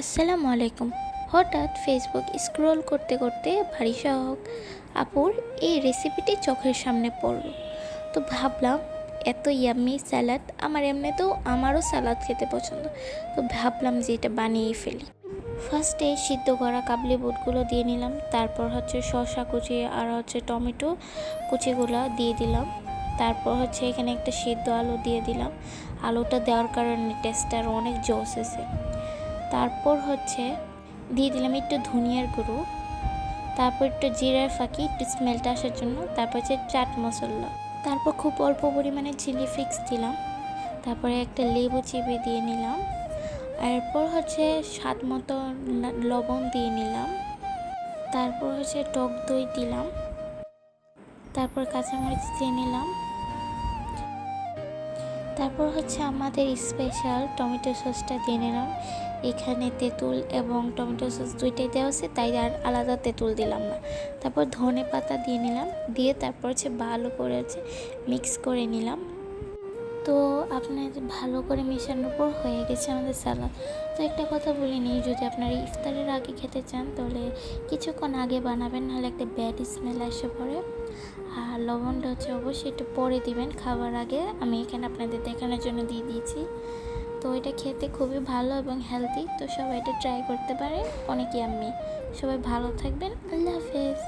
আসসালামু আলাইকুম। হঠাৎ ফেসবুক স্ক্রল করতে করতে ভারী আপুর এই রেসিপিটি চোখের সামনে পড়লো। তো ভাবলাম এত ইয়াম্মি স্যালাড, আমারও স্যালাদ খেতে পছন্দ। তো ভাবলাম যে এটা বানিয়েই ফেলি। ফার্স্টে সিদ্ধ করা কাবলি বুটগুলো দিয়ে নিলাম, তারপর শসা কুচি আর টমেটো কুচিগুলো দিয়ে দিলাম। তারপর এখানে একটা সিদ্ধ আলু দিয়ে দিলাম। আলুটা দেওয়ার কারণে টেস্টটা আরও অনেক জোস এসে। তারপর দিয়ে দিলাম একটু ধনিয়ার গুঁড়ো, তারপর একটু জিরার ফাঁকি একটু স্মেলটা আসার জন্য, তারপর চাট মশলা, তারপর খুব অল্প পরিমাণে চিলি ফ্লেক্স দিলাম, তারপরে একটা লেবু চিপে দিয়ে নিলাম, এরপর স্বাদ মতো লবণ দিয়ে নিলাম, তারপর টক দই দিলাম, তারপর কাঁচামরিচ দিয়ে নিলাম, তারপর আমাদের স্পেশাল টমেটো সসটা দিয়ে নিলাম। এখানে তেঁতুল এবং টমেটো সস দুইটাই দেওয়া আছে, তাই আর আলাদা তেঁতুল দিলাম না। তারপর ধনে পাতা দিয়ে নিলাম, দিয়ে তারপর ভালো করে মিক্স করে নিলাম। তো আপনার ভালো করে মেশানোর পর হয়ে গেছে আমাদের স্যালাড। তো একটা কথা বলিনি, যদি আপনারা ইফতারের আগে খেতে চান তাহলে কিছুক্ষণ আগে বানাবেন, নাহলে একটা ব্যাড স্মেল এসে পড়ে। আর লবণটা অবশ্যই একটু পরে দিবেন খাবার আগে, আমি এখানে আপনাদের দেখানোর জন্য দিয়ে দিয়েছি। তো এটা খেতে খুবই ভালো এবং হেলদি, তো সবাই এটা ট্রাই করতে পারেন, অনেক ইয়াম্মি। সবাই ভালো থাকবেন, আল্লাহ হাফেজ।